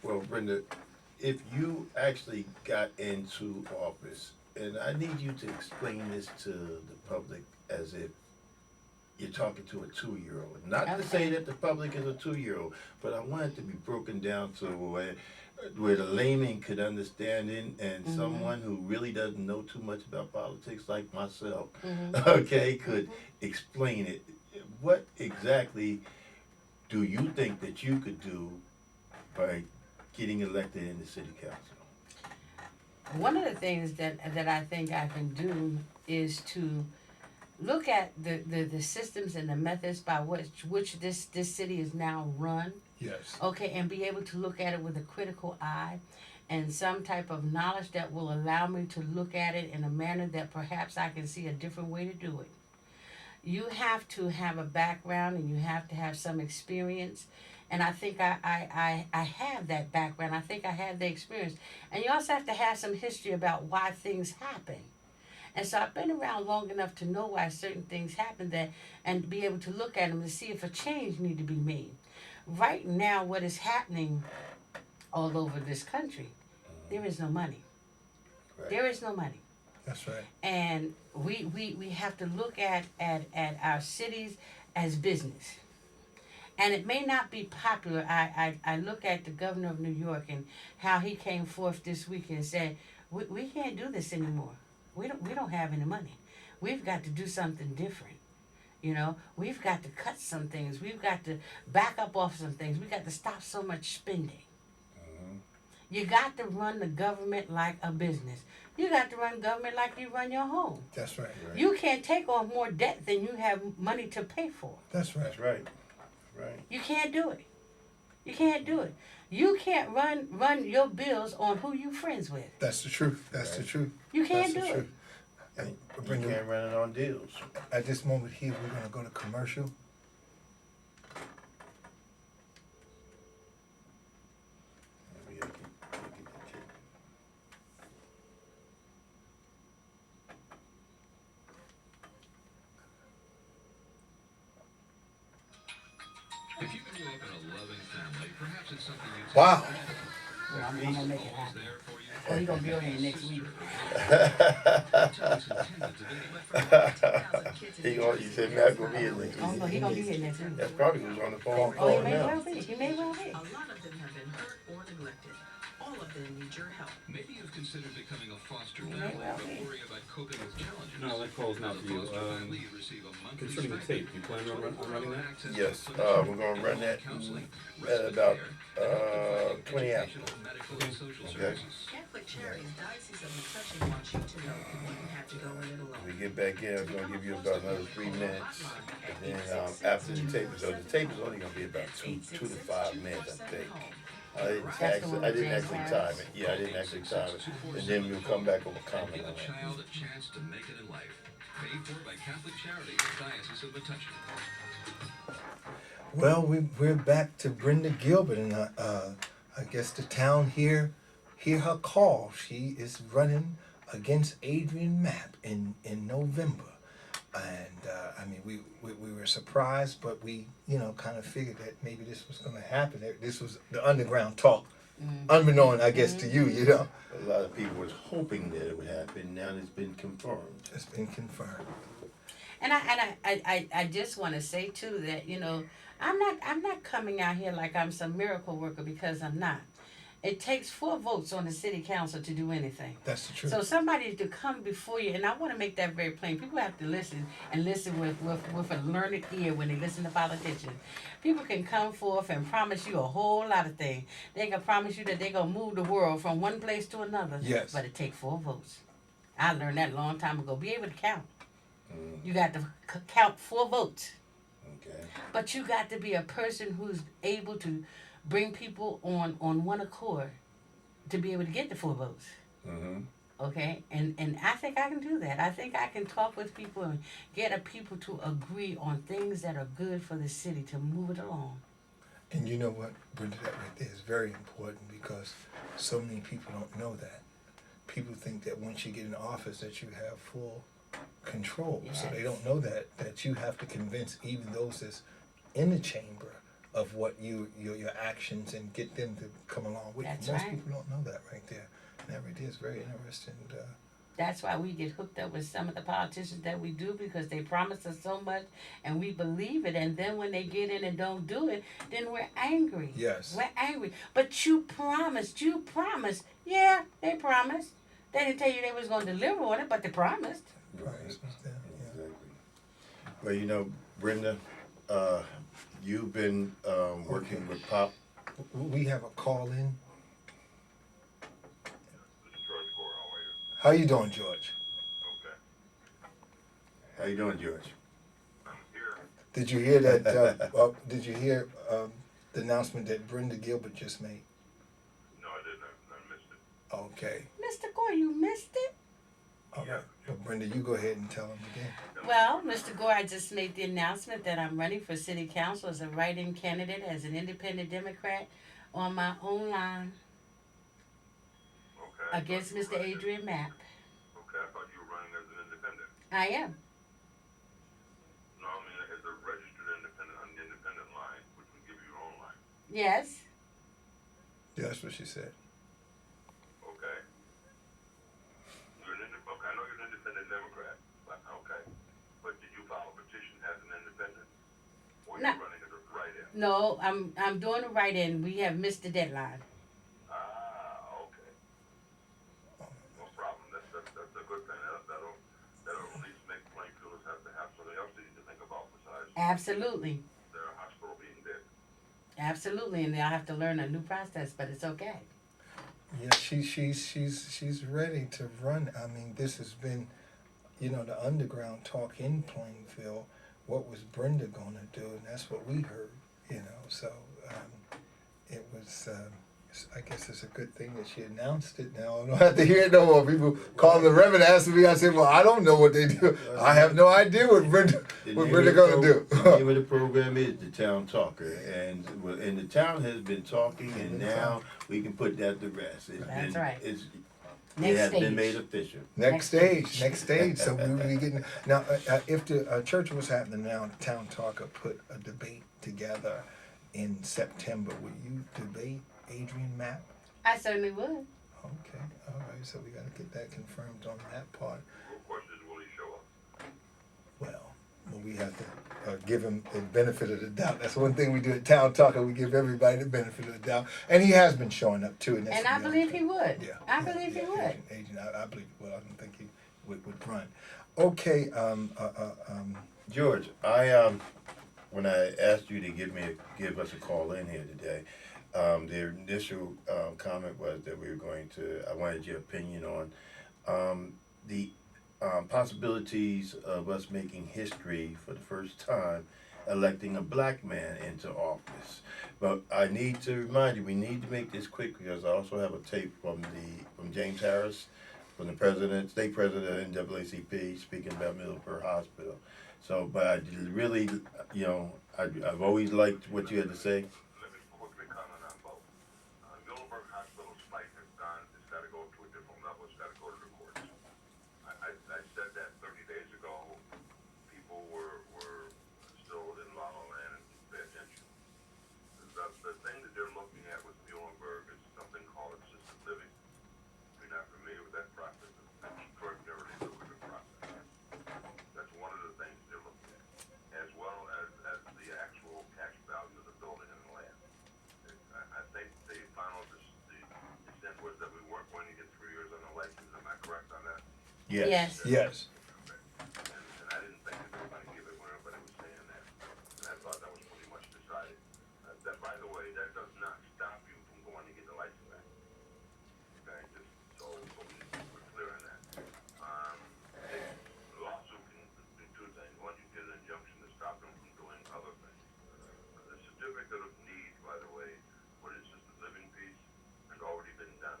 Well, Brenda, if you actually got into office, and I need you to explain this to the public as if you're talking to a 2-year-old. Not to say Okay. that the public is a 2-year-old, but I want it to be broken down to where the layman could understand it, and Mhm. someone who really doesn't know too much about politics like myself, Mhm. okay, could Mhm. explain it. What exactly do you think that you could do by getting elected in the city council? One of the things that I think I can do is to look at the systems and the methods by which this city is now run. Yes. Okay, and be able to look at it with a critical eye and some type of knowledge that will allow me to look at it in a manner that perhaps I can see a different way to do it. You have to have a background and you have to have some experience. And I think I have that background. I think I have the experience. And you also have to have some history about why things happen. And so I've been around long enough to know why certain things happen that and be able to look at them to see if a change need to be made. Right now, what is happening all over this country, there is no money. Right. There is no money. That's right. And we have to look at our cities as business. And it may not be popular. I look at the governor of New York and how he came forth this week and said, we can't do this anymore. We don't have any money. We've got to do something different. You know, we've got to cut some things. We've got to back up off some things. We've got to stop so much spending. Mhm. You got to run the government like a business. You got to run government like you run your home. That's right. Right. You can't take on more debt than you have money to pay for. That's right. That's right. Right. You can't do it. You can't do it. You can't run your bills on who you friends with. That's the truth. That's the Right. truth. You can't That's do the it. truth. And And you Brenda, can't run it on deals. at this moment here, we're gonna go to commercial. We gotta get that tape. If you grew up in a loving family, perhaps it's something you take Wow. for granted. Well, I'm gonna make it happen. There for you. Oh, he gonna be on here next week. That's how it's intended to be. He said not gonna be here next Oh no, week. he gonna be here next week. That's probably who's on the phone Oh, he calling may now. well be. He may well be. A lot of them have been hurt or neglected. All of them need your help. Maybe you've considered becoming a foster May family, well but be. worry about coping with challenges. No, that call's not As a for you. foster family, you receive a monthly Concerning the stipend, tape, you plan on running that? access to Yes, clinician we're gonna run that counseling, at respite about care, 20 after. educational, medical, and social Okay. services. Catholic Charities Diocese of McCutcheon wants you to know you wouldn't have to go in it alone. When we get back in, I'm gonna give you about another 3 minutes. And then after the tape is over, the tape is only gonna be about two to 5 minutes, I think. I didn't actually time it. Yeah, I didn't actually time it. And then we'll come back with a comment Give on a that. child a chance to make it in life. Paid for by Catholic Charities, Diocese of Metuchen. Well, we're back to Brenda Gilbert, and I guess the town hear her call. She is running against Adrian Mapp in November, and I mean we were surprised, but we kind of figured that maybe this was going to happen. This was the underground talk, unbeknown I guess to you. A lot of people was hoping that it would happen. Now it's been confirmed. It's been confirmed. And I just want to say too that I'm not coming out here like I'm some miracle worker because I'm not. It takes 4 votes on the city council to do anything. That's the truth. So somebody to come before you, and I want to make that very plain. People have to listen and listen with a learned ear when they listen to politicians. People can come forth and promise you a whole lot of things. They can promise you that they're going to move the world from one place to another. Yes. But it takes 4 votes. I learned that a long time ago. Be able to count. You got to count 4 votes. Okay. But you got to be a person who's able to bring people on one accord to be able to get the 4 votes. Mm-hmm. Okay? And I think I can do that. I think I can talk with people and get a people to agree on things that are good for the city to move it along. And you know what, Brenda, that right there is very important because so many people don't know that. People think that once you get in office that you have full control. So they Yes. don't know that you have to convince even those that's in the chamber of what your actions and get them to come along with That's you. Most right. people don't know that right there. And every day is very interesting. That's why we get hooked up with some of the politicians that we do, because they promise us so much and we believe it, and then when they get in and don't do it, then we're angry. Yes. We're angry. But you promised. Yeah, they promised. They didn't tell you they was gonna deliver on it, but they promised. Right. Yeah. Exactly. Well, you know, Brenda, you've been working with Pop. We have a call in. This is George Gore. How are you? How you doing, George? Okay. How you doing, George? I'm here. Did you hear that? Did you hear the announcement that Brenda Gilbert just made? No, I didn't. I missed it. Okay. Mr. Gore, you missed it? All right. But Brenda, you go ahead and tell them again. Well, Mr. Gore, I just made the announcement that I'm running for city council as a write-in candidate as an independent Democrat on my own line Okay. against Mr. Adrian Mapp. Okay, I thought you were running as an independent. I am. No, I mean as a registered independent on the independent line, which would give you your own line. Yes. Yeah, that's what she said. Okay. Okay, I know you're an independent Democrat, but okay. But did you file a petition as an independent? Or No. you're running as a write-in? No, I'm doing a write-in. We have missed the deadline. Okay. No problem. That's a good thing. That'll at least make Plainfield have to have something else they need to think about besides Absolutely. their hospital being dead. Absolutely, and they'll have to learn a new process, but it's okay. Yeah, she's ready to run. I mean, this has been, the underground talk in Plainfield. What was Brenda going to do? And that's what we heard. So it was. I guess it's a good thing that she announced it now. I don't have to hear it no more. People calling the Reverend asking me. I said, "Well, I don't know what they do. I have no idea what Brenda going to do." The name of the program is the Town Talker, and the town has been talking, and now we can put that to rest. That's right. It Next has stage. been made official. Next stage. So we will be getting now. If the church was happening now, the Town Talker put a debate together in September. Will you debate Adrian Mapp? I certainly would. Okay, all right. So we got to get that confirmed on that part. The question is, will he show up? Well, we have to give him the benefit of the doubt. That's one thing we do at Town Talker. We give everybody the benefit of the doubt, and he has been showing up too. And I believe he would. Yeah, I believe he would. Adrian, I believe he would. I don't think he would run. Okay. George, when I asked you to give us a call in here today, the initial comment was that I wanted your opinion on the possibilities of us making history for the first time, electing a black man into office. But I need to remind you, we need to make this quick because I also have a tape from James Harris, from the state president of NAACP, speaking about Middleburg Hospital. So, but I really, I've always liked what you had to say. Let me quickly comment on both. Middleburg Hospital's fight has gone. It's got to go to a different level. It's got to go to the courts. I said that 30 days ago. People were still in La La Land and didn't pay attention. The thing that they're looking at with Muhlenberg is something called assisted living. If you're not familiar with that process, it's an extraordinarily lucrative process. That's one of the things they're looking at, as well as the actual cash value of the building and the land. I think the extent was that we weren't going to get 3 years on the license. Am I correct on that? Yes. Yes. And I didn't think that they were going to give it when everybody was saying that. And I thought that was pretty much decided. That, by the way, that does not stop you from going to get the license back. Okay, just so we're clear on that. The lawsuit can do two things. One, you get an injunction to stop them from doing other things. The certificate of need, by the way, for the assisted living piece, has already been done.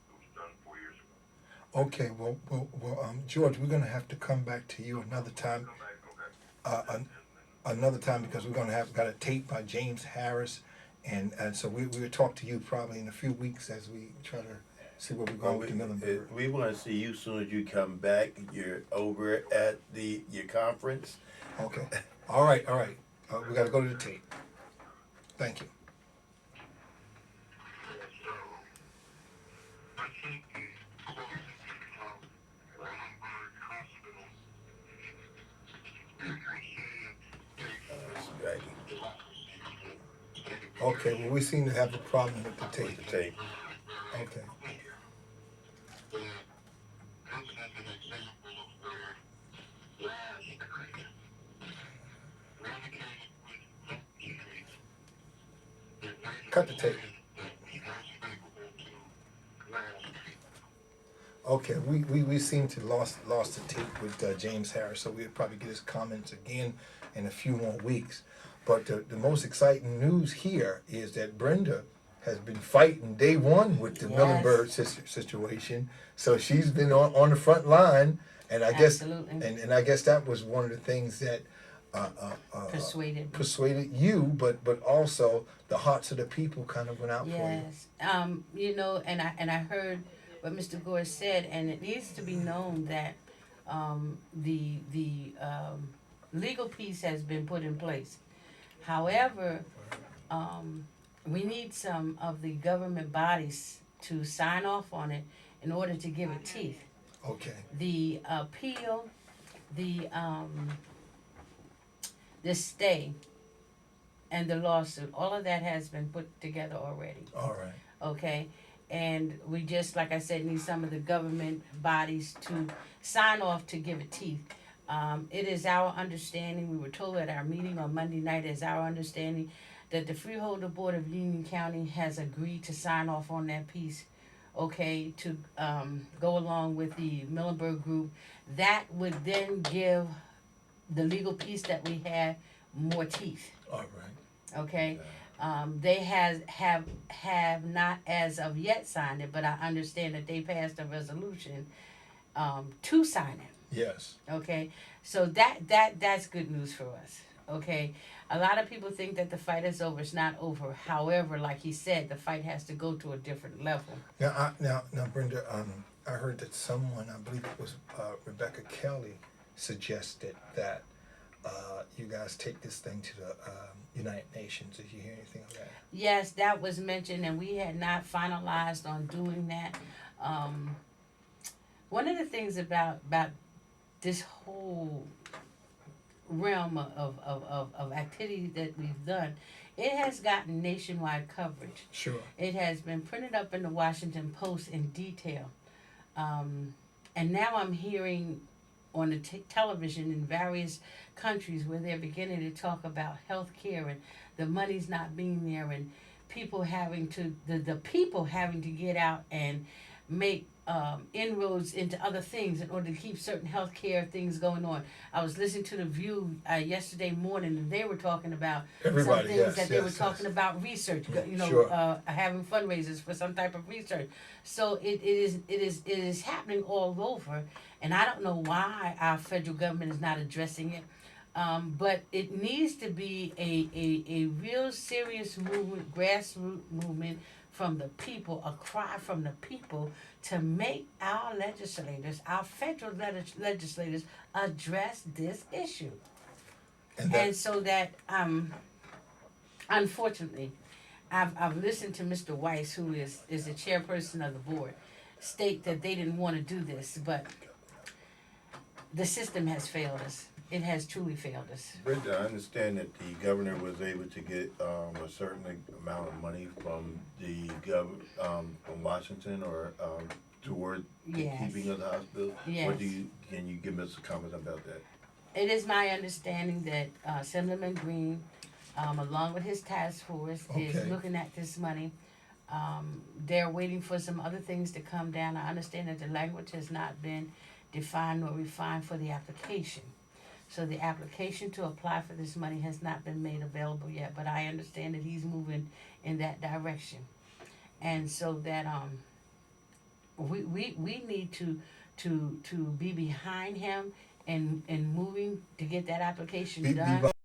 It was done 4 years ago. Okay. Well, George, we're gonna have to come back to you another time. Come back, okay. Another time because we're gonna got a tape by James Harris, and so we will talk to you probably in a few weeks as we try to see where we're going with the Middleburg. We want to see you as soon as you come back. You're over at your conference. Okay. All right. We gotta go to the tape. Thank you. It's dragging. Okay, well, we seem to have a problem with the tape. The tape. Okay. Cut the tape. Okay, we seem to lost the tape with James Harris, so we'll probably get his comments again in a few more weeks. But the most exciting news here is that Brenda has been fighting day one with the Yes. Millenberg situation. So she's been on the front line, and I guess Absolutely. and I guess that was one of the things that Persuaded. you, but also the hearts of the people kind of went out for you. Yes. You know, and I heard what Mr. Gore said, and it needs to be known that the legal piece has been put in place. However, we need some of the government bodies to sign off on it in order to give it teeth. Okay. The appeal, the stay, and the lawsuit, all of that has been put together already. All right. Okay, and we just, like I said, need some of the government bodies to sign off to give it teeth. It is our understanding, we were told at our meeting on Monday night, it is our understanding that the Freeholder Board of Union County has agreed to sign off on that piece, okay, to go along with the Millenberg Group. That would then give the legal piece that we had more teeth, All right. okay? They have not as of yet signed it, but I understand that they passed a resolution to sign it. Yes. Okay, so that's good news for us. Okay, a lot of people think that the fight is over. It's not over. However, like he said, the fight has to go to a different level. Now, Brenda, I heard that someone, I believe it was Rebecca Kelly, suggested that you guys take this thing to the United Nations. Did you hear anything of that? Yes, that was mentioned, and we had not finalized on doing that. One of the things about this whole realm of activity that we've done, it has gotten nationwide coverage. Sure. It has been printed up in the Washington Post in detail. And now I'm hearing on the television in various countries where they're beginning to talk about health care and the money's not being there and people having to, the people having to get out and make inroads into other things in order to keep certain health care things going on. I was listening to The View yesterday morning, and they were talking about Everybody, some things yes, they were yes, talking about research, you know, Sure. having fundraisers for some type of research. So it is happening all over, and I don't know why our federal government is not addressing it. But it needs to be a real serious movement, grassroots movement from the people, a cry from the people to make our legislators, our federal legislators, address this issue. And so that, unfortunately, I've listened to Mr. Weiss, who is the chairperson of the board, state that they didn't want to do this, but the system has failed us. It has truly failed us. Brenda, I understand that the governor was able to get a certain amount of money from the from Washington or toward the Yes. keeping of the hospital. Yes. What can you give us a comment about that? It is my understanding that Assemblyman Green, along with his task force, is Okay. looking at this money. They're waiting for some other things to come down. I understand that the language has not been defined or refined for the application. So the application to apply for this money has not been made available yet, but I understand that he's moving in that direction. And so that we need to be behind him and moving to get that application Be done.